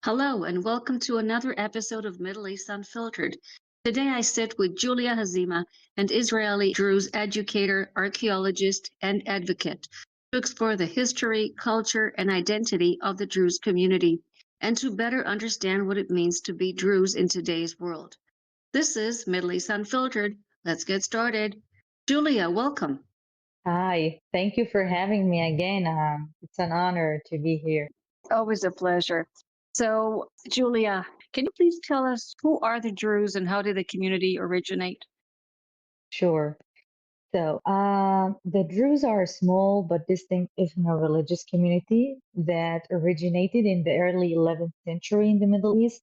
Hello, and welcome to another episode of Middle East Unfiltered. Today I sit with Giulia Hazima, an Israeli Druze educator, archaeologist, and advocate, to explore the history, culture, and identity of the Druze community, and to better understand what it means to be Druze in today's world. This is Middle East Unfiltered. Let's get started. Giulia, welcome. Hi, thank you for having me again. It's an honor to be here. Always a pleasure. So, Giulia, can you please tell us who are the Druze and how did the community originate? Sure. The Druze are a small but distinct ethno-religious community that originated in the early 11th century in the Middle East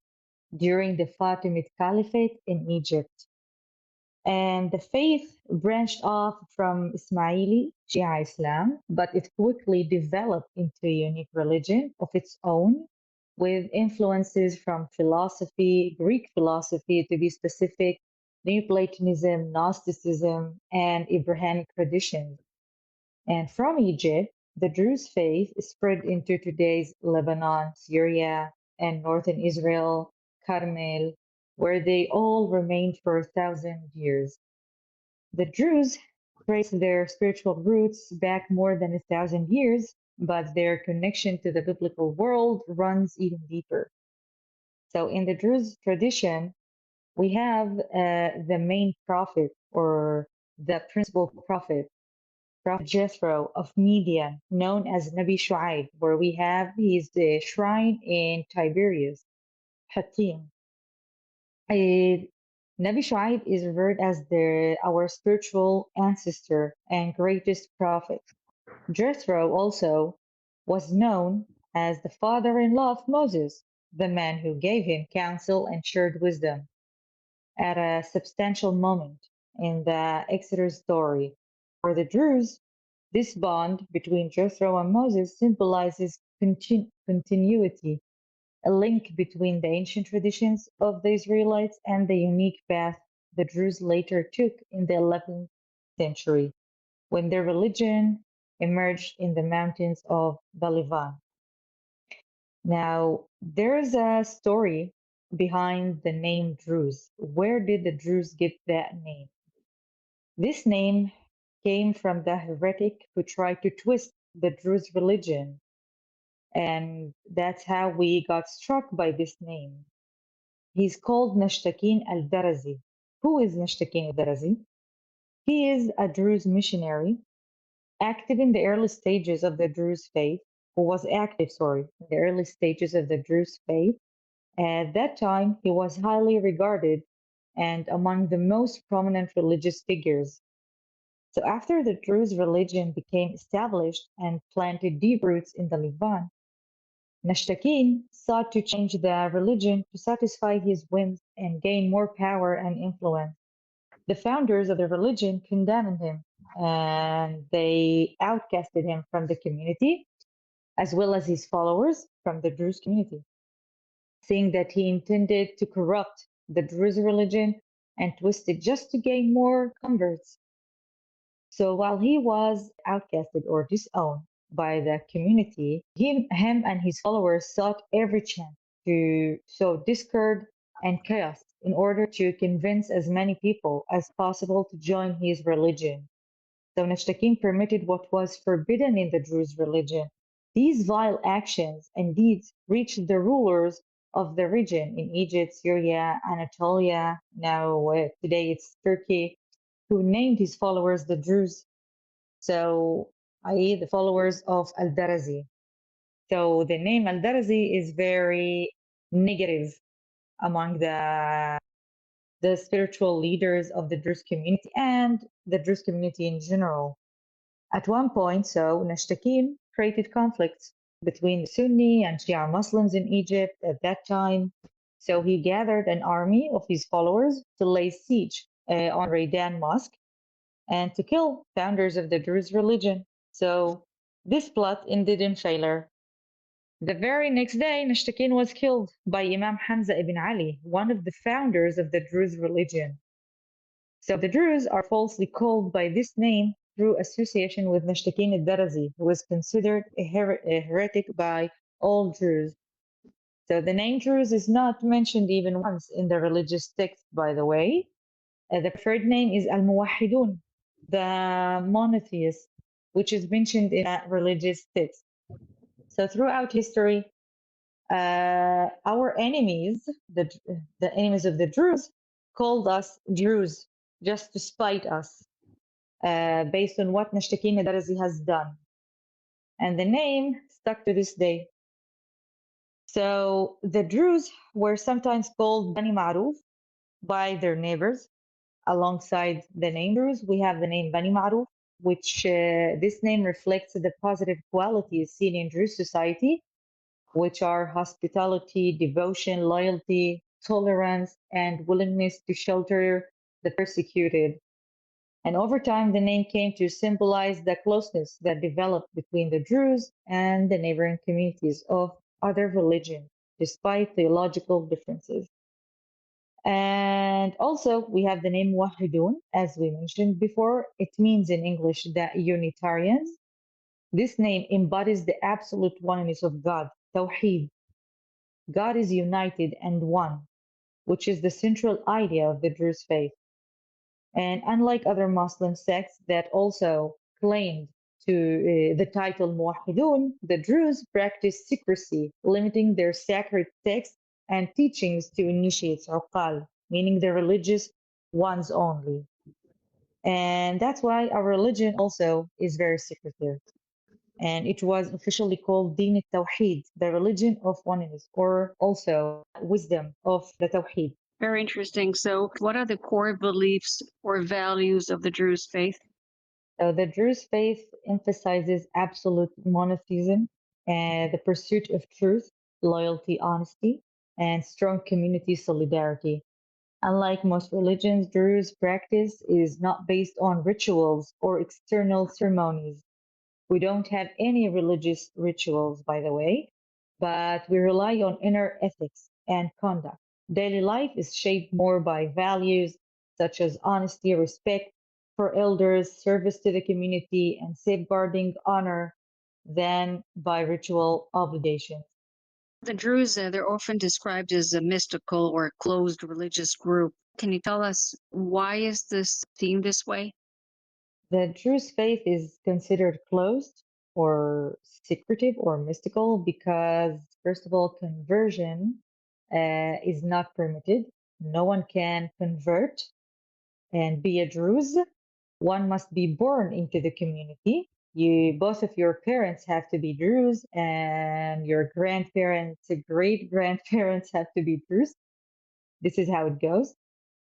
during the Fatimid Caliphate in Egypt. And the faith branched off from Ismaili Shia Islam, but it quickly developed into a unique religion of its own, with influences from philosophy, Greek philosophy to be specific, Neoplatonism, Gnosticism, and Abrahamic traditions. And from Egypt, the Druze faith spread into today's Lebanon, Syria, and northern Israel, Carmel, where they all remained for 1,000 years. The Druze trace their spiritual roots back more than 1,000 years, but their connection to the biblical world runs even deeper. So, in the Druze tradition, we have the main prophet or the principal prophet, Prophet Jethro of Midian, known as Nabi Shu'aib, where we have his shrine in Tiberias, Hatim. Uh, Nabi Shu'aib is revered as our spiritual ancestor and greatest prophet. Jethro also was known as the father-in-law of Moses, the man who gave him counsel and shared wisdom at a substantial moment in the Exodus story. For the Druze, this bond between Jethro and Moses symbolizes continuity, a link between the ancient traditions of the Israelites and the unique path the Druze later took in the 11th century, when their religion emerged in the mountains of Balivan. Now, there's a story behind the name Druze. Where did the Druze get that name? This name came from the heretic who tried to twist the Druze religion, and that's how we got struck by this name. He's called Nashtakin al-Darazi. Who is Nashtakin al-Darazi? He is a Druze missionary active in the early stages of the Druze faith, who was active, sorry, in the early stages of the Druze faith. At that time, he was highly regarded and among the most prominent religious figures. So after the Druze religion became established and planted deep roots in the Levant, Nashtakin sought to change the religion to satisfy his whims and gain more power and influence. The founders of the religion condemned him and they outcasted him from the community, as well as his followers from the Druze community, saying that he intended to corrupt the Druze religion and twist it just to gain more converts. So while he was outcasted or disowned by the community, him and his followers sought every chance to sow discord and chaos in order to convince as many people as possible to join his religion. So Nashtakin permitted what was forbidden in the Druze religion. These vile actions and deeds reached the rulers of the region in Egypt, Syria, Anatolia, now today it's Turkey, who named his followers the Druze, so i.e. the followers of Al-Darazi. So the name Al-Darazi is very negative among the spiritual leaders of the Druze community and the Druze community in general. At one point, so Nashtakin created conflicts between the Sunni and Shia Muslims in Egypt at that time. So he gathered an army of his followers to lay siege on Raydan Mosque and to kill founders of the Druze religion. So this plot ended in failure. The very next day, Nashtakin was killed by Imam Hamza ibn Ali, one of the founders of the Druze religion. So the Druze are falsely called by this name through association with Nashtakin al-Darazi, who was considered a heretic by all Druze. So the name Druze is not mentioned even once in the religious text, by the way. The preferred name is Al-Muwahhidun, the monotheists, which is mentioned in that religious text. So throughout history, our enemies, the enemies of the Druze, called us Druze just to spite us, based on what Nashtakin Darzi has done. And the name stuck to this day. So the Druze were sometimes called Bani Ma'ruf by their neighbors. Alongside the name Druze, we have the name Bani Ma'ruf, which this name reflects the positive qualities seen in Druze society, which are hospitality, devotion, loyalty, tolerance, and willingness to shelter the persecuted. And over time, the name came to symbolize the closeness that developed between the Druze and the neighboring communities of other religions, despite theological differences. And also, we have the name Wahidun, as we mentioned before. It means in English that Unitarians. This name embodies the absolute oneness of God, Tawheed. God is united and one, which is the central idea of the Druze faith. And unlike other Muslim sects that also claimed to the title Muwahhidun, the Druze practice secrecy, limiting their sacred texts and teachings to initiates uqal, meaning the religious ones only. And that's why our religion also is very secretive. And it was officially called Din al-Tawheed, the religion of oneness, or also wisdom of the Tawheed. Very interesting. So, what are the core beliefs or values of the Druze faith? So the Druze faith emphasizes absolute monotheism and the pursuit of truth, loyalty, honesty, and strong community solidarity. Unlike most religions, Druze practice is not based on rituals or external ceremonies. We don't have any religious rituals, by the way, but we rely on inner ethics and conduct. Daily life is shaped more by values such as honesty, respect for elders, service to the community, and safeguarding honor than by ritual obligations. The Druze, they're often described as a mystical or closed religious group. Can you tell us why is this seen this way? The Druze faith is considered closed or secretive or mystical because, first of all, conversion is not permitted. No one can convert and be a Druze. One must be born into the community. Both of your parents have to be Druze, and your grandparents, great grandparents have to be Druze. This is how it goes.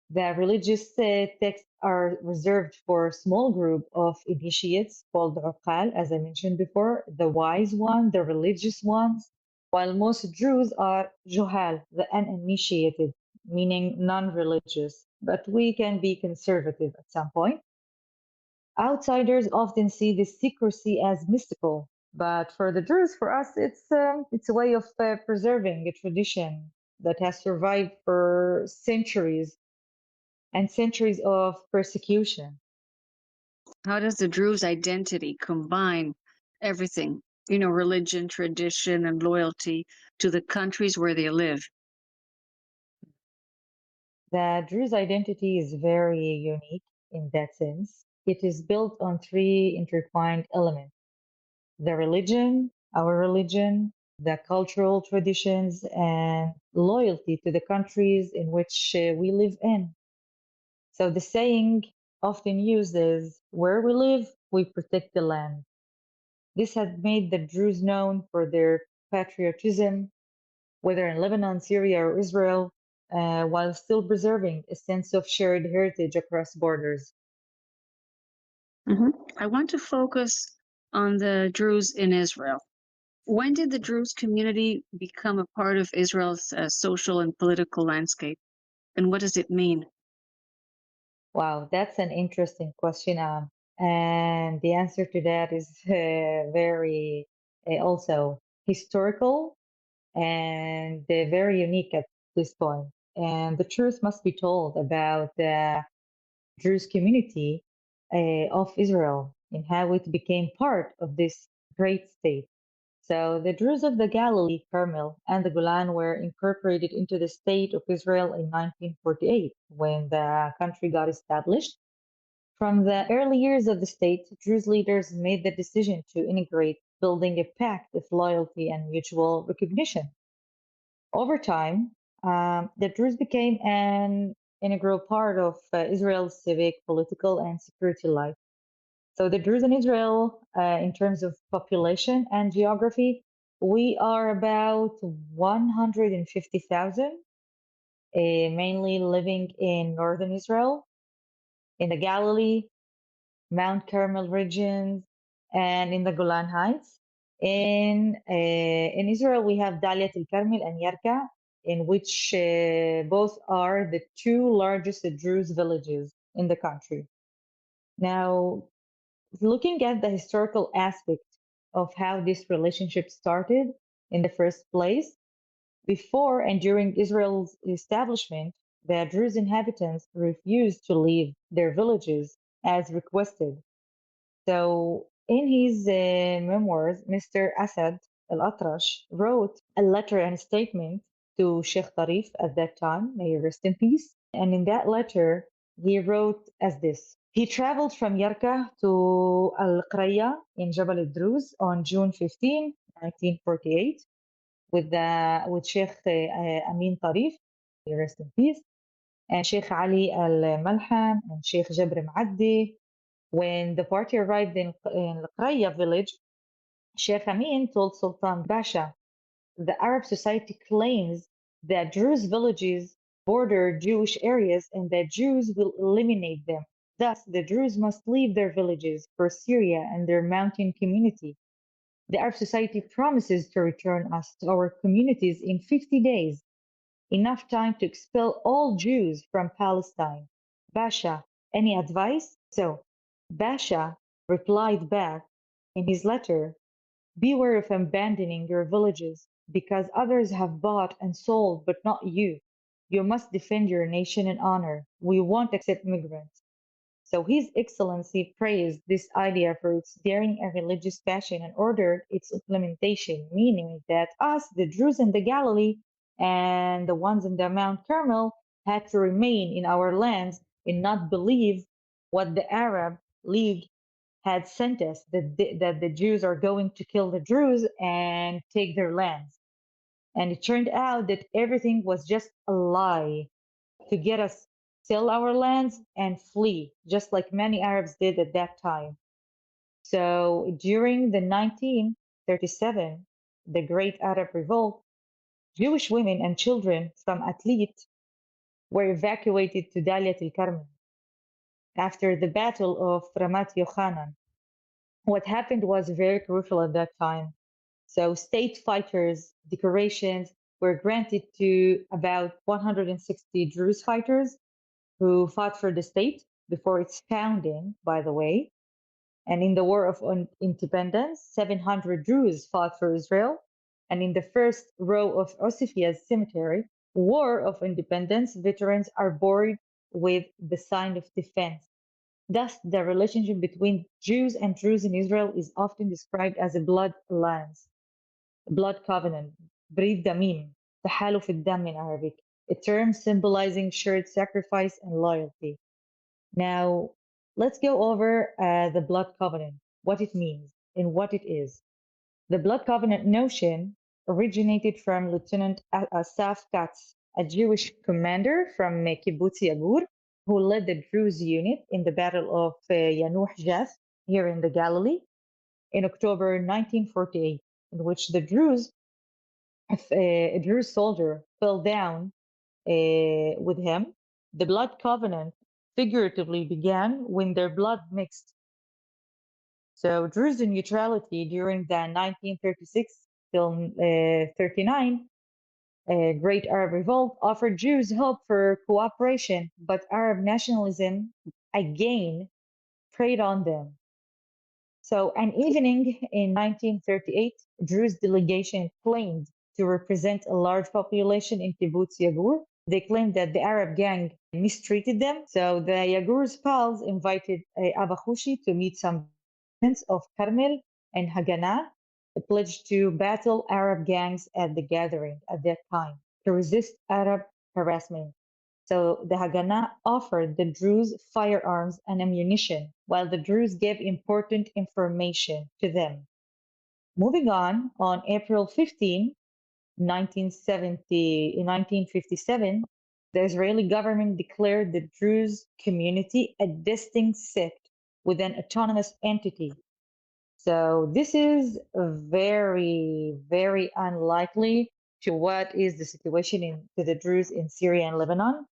The religious texts are reserved for a small group of initiates called uqal, as I mentioned before, the wise one, the religious ones, while most Druze are juhal, the uninitiated, meaning non-religious, but we can be conservative at some point. Outsiders often see this secrecy as mystical, but for the Druze, for us, it's a way of preserving a tradition that has survived for centuries and centuries of persecution. How does the Druze identity combine everything, you know, religion, tradition, and loyalty to the countries where they live? The Druze identity is very unique in that sense. It is built on three intertwined elements: the religion, our religion, the cultural traditions, and loyalty to the countries in which we live in. So the saying often used is, where we live, we protect the land. This has made the Druze known for their patriotism, whether in Lebanon, Syria, or Israel, while still preserving a sense of shared heritage across borders. hmm I want to focus on the Druze in Israel. When did the Druze community become a part of Israel's social and political landscape? And what does it mean? Wow, that's an interesting question. And the answer to that is very also historical and very unique at this point. And the truth must be told about the Druze community of Israel and how it became part of this great state. So the Druze of the Galilee, Carmel, and the Golan were incorporated into the state of Israel in 1948 when the country got established. From the early years of the state, Druze leaders made the decision to integrate, building a pact of loyalty and mutual recognition. Over time, the Druze became an integral part of Israel's civic, political, and security life. So the Druze in Israel, in terms of population and geography, we are about 150,000, mainly living in northern Israel, in the Galilee, Mount Carmel regions, and in the Golan Heights. In Israel, we have Daliat el Carmel and Yarka, in which both are the two largest Druze villages in the country. Now, looking at the historical aspect of how this relationship started in the first place, before and during Israel's establishment, the Druze inhabitants refused to leave their villages as requested. So, in his memoirs, Mr. Asad al-Atrash wrote a letter and a statement to Sheikh Tarif at that time, may he rest in peace. And in that letter, he wrote as this. He traveled from Yarka to Al-Qraya in Jabal al-Druz on June 15, 1948, with Sheikh Amin Tarif, may he rest in peace, and Sheikh Ali al-Malham and Sheikh Jabr Maaddi. When the party arrived in Qraya village, Sheikh Amin told Sultan Basha, the Arab society claims that Druze villages border Jewish areas and that Jews will eliminate them. Thus, the Druze must leave their villages for Syria and their mountain community. The Arab society promises to return us to our communities in 50 days, enough time to expel all Jews from Palestine. Basha, any advice? So, Basha replied back in his letter, beware of abandoning your villages, because others have bought and sold, but not you. You must defend your nation and honor. We won't accept migrants. So His Excellency praised this idea for its daring and religious passion and ordered its implementation, meaning that us, the Druze in the Galilee, and the ones in the Mount Carmel, had to remain in our lands and not believe what the Arab League had sent us, that the Jews are going to kill the Druze and take their lands. And it turned out that everything was just a lie to get us sell our lands and flee, just like many Arabs did at that time. So during the 1937, the Great Arab Revolt, Jewish women and children from Atlit were evacuated to Daliat el Carmel after the Battle of Ramat Yochanan. What happened was very crucial at that time. So state fighters decorations were granted to about 160 Druze fighters who fought for the state before its founding, by the way. And in the War of Independence, 700 Druze fought for Israel. And in the first row of Osifia Cemetery, War of Independence veterans are buried with the sign of defense. Thus, the relationship between Jews and Druze in Israel is often described as a blood alliance, a blood covenant, Brit Damim, Tahaluf al-Dam in Arabic, a term symbolizing shared sacrifice and loyalty. Now, let's go over the blood covenant, what it means and what it is. The blood covenant notion originated from Lieutenant Asaf Katz, a Jewish commander from Kibbutz Yagur, who led the Druze unit in the Battle of Yanuh Jath here in the Galilee in October 1948, in which the Druze, a Druze soldier, fell down with him. The blood covenant figuratively began when their blood mixed. So Druze neutrality during the 1936 till 39 Great Arab Revolt offered Jews hope for cooperation, but Arab nationalism again preyed on them. So an evening in 1938, Druze delegation claimed to represent a large population in Kibbutz Yagur. They claimed that the Arab gang mistreated them. So the Yagur's pals invited Abba Khushi to meet some residents of Carmel and Haganah, pledged to battle Arab gangs at the gathering at that time to resist Arab harassment. So the Haganah offered the Druze firearms and ammunition, while the Druze gave important information to them. Moving on April 15, 1957, the Israeli government declared the Druze community a distinct sect with an autonomous entity. So this is very, very unlikely to what is the situation to the Druze in Syria and Lebanon.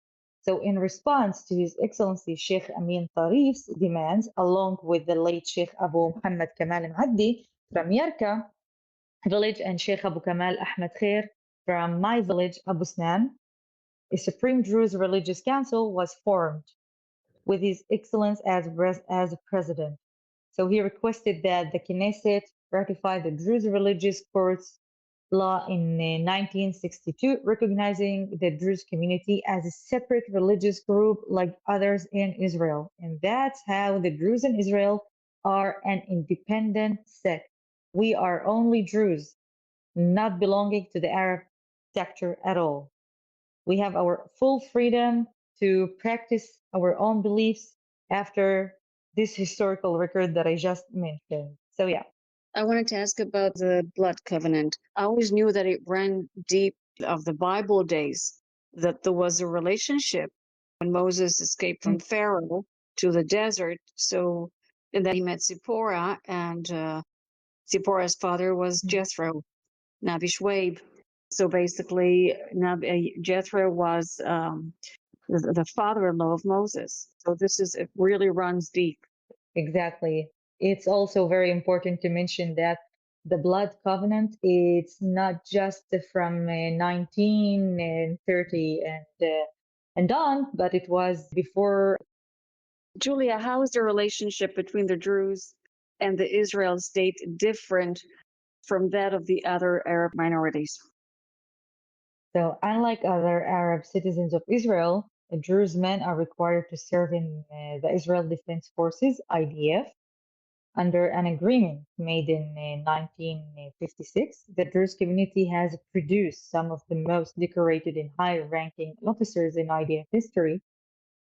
So in response to His Excellency Sheikh Amin Tarif's demands, along with the late Sheikh Abu Muhammad Kamal Al-Addi from Yarka village and Sheikh Abu Kamal Ahmed Khair from my village, Abu Snan, a Supreme Druze Religious Council was formed with His Excellence as president. So he requested that the Knesset ratify the Druze Religious Courts law in 1962, recognizing the Druze community as a separate religious group like others in Israel. And that's how the Druze in Israel are an independent sect. We are only Druze, not belonging to the Arab sector at all. We have our full freedom to practice our own beliefs after this historical record that I just mentioned. So, yeah. I wanted to ask about the blood covenant. I always knew that it ran deep of the Bible days, that there was a relationship when Moses escaped from Pharaoh to the desert. So, and then he met Zipporah, and Zipporah's father was Jethro, Nabi Shwaib. So basically, Jethro was the father-in-law of Moses. So it really runs deep. Exactly. It's also very important to mention that the blood covenant, it's not just from 1930 and on, but it was before. Giulia, how is the relationship between the Druze and the Israel state different from that of the other Arab minorities? So, unlike other Arab citizens of Israel, Druze men are required to serve in the Israel Defense Forces, IDF, under an agreement made in 1956. The Druze community has produced some of the most decorated and high-ranking officers in IDF history.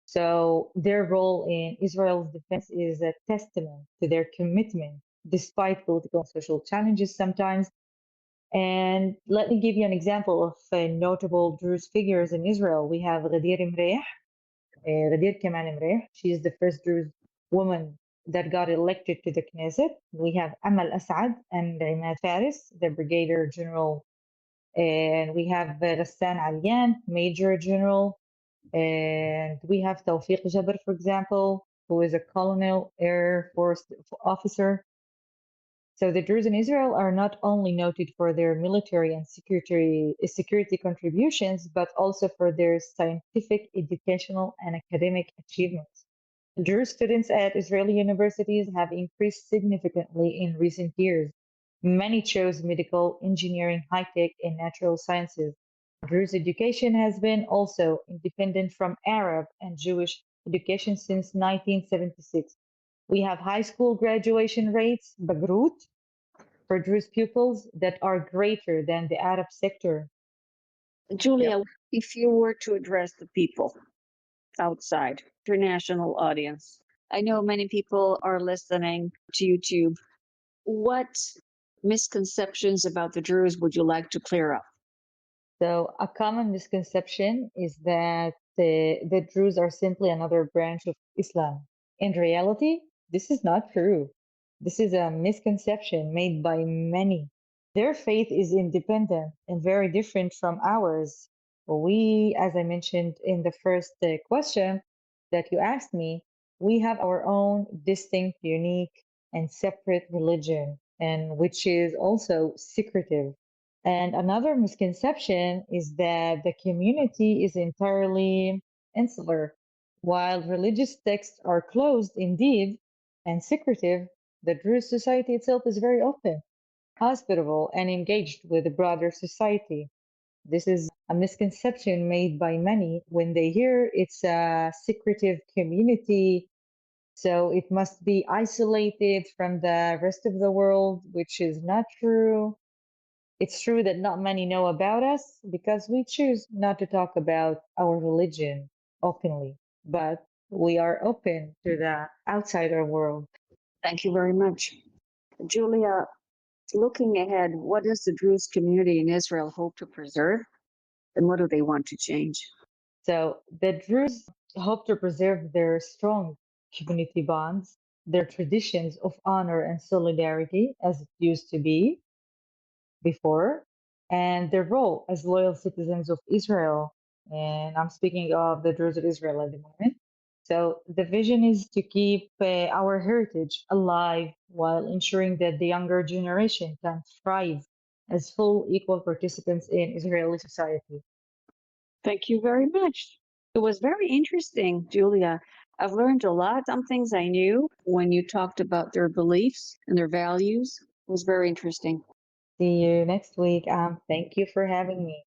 So their role in Israel's defense is a testament to their commitment, despite political and social challenges sometimes. And let me give you an example of notable Druze figures in Israel. We have Ghadir Imreh, Ghadir Kamal Imreh. She is the first Druze woman that got elected to the Knesset. We have Amal Asad and Imad Faris, the Brigadier General. And we have Ghassan Aliyan, Major General. And we have Tawfiq Jabr, for example, who is a Colonel Air Force officer. So the Druze in Israel are not only noted for their military and security contributions, but also for their scientific, educational, and academic achievements. Druze students at Israeli universities have increased significantly in recent years. Many chose medical, engineering, high tech, and natural sciences. Druze education has been also independent from Arab and Jewish education since 1976. We have high school graduation rates, Bagrut, for Druze pupils that are greater than the Arab sector. Giulia, if you were to address the people outside, international audience, I know many people are listening to YouTube. What misconceptions about the Druze would you like to clear up? So, a common misconception is that the Druze are simply another branch of Islam. In reality, this is not true. This is a misconception made by many. Their faith is independent and very different from ours. We, as I mentioned in the first question that you asked me, we have our own distinct, unique, and separate religion, and which is also secretive. And another misconception is that the community is entirely insular. While religious texts are closed indeed and secretive, the Druze society itself is very open, hospitable, and engaged with the broader society. This is a misconception made by many when they hear it's a secretive community. So it must be isolated from the rest of the world, which is not true. It's true that not many know about us because we choose not to talk about our religion openly, but we are open to the outsider world. Thank you very much. Giulia, looking ahead, what does the Druze community in Israel hope to preserve and what do they want to change? So the Druze hope to preserve their strong community bonds, their traditions of honor and solidarity as it used to be before, and their role as loyal citizens of Israel. And I'm speaking of the Druze of Israel at the moment. So the vision is to keep our heritage alive while ensuring that the younger generation can thrive as full equal participants in Israeli society. Thank you very much. It was very interesting, Giulia. I've learned a lot. Some things I knew when you talked about their beliefs and their values. It was very interesting. See you next week. Thank you for having me.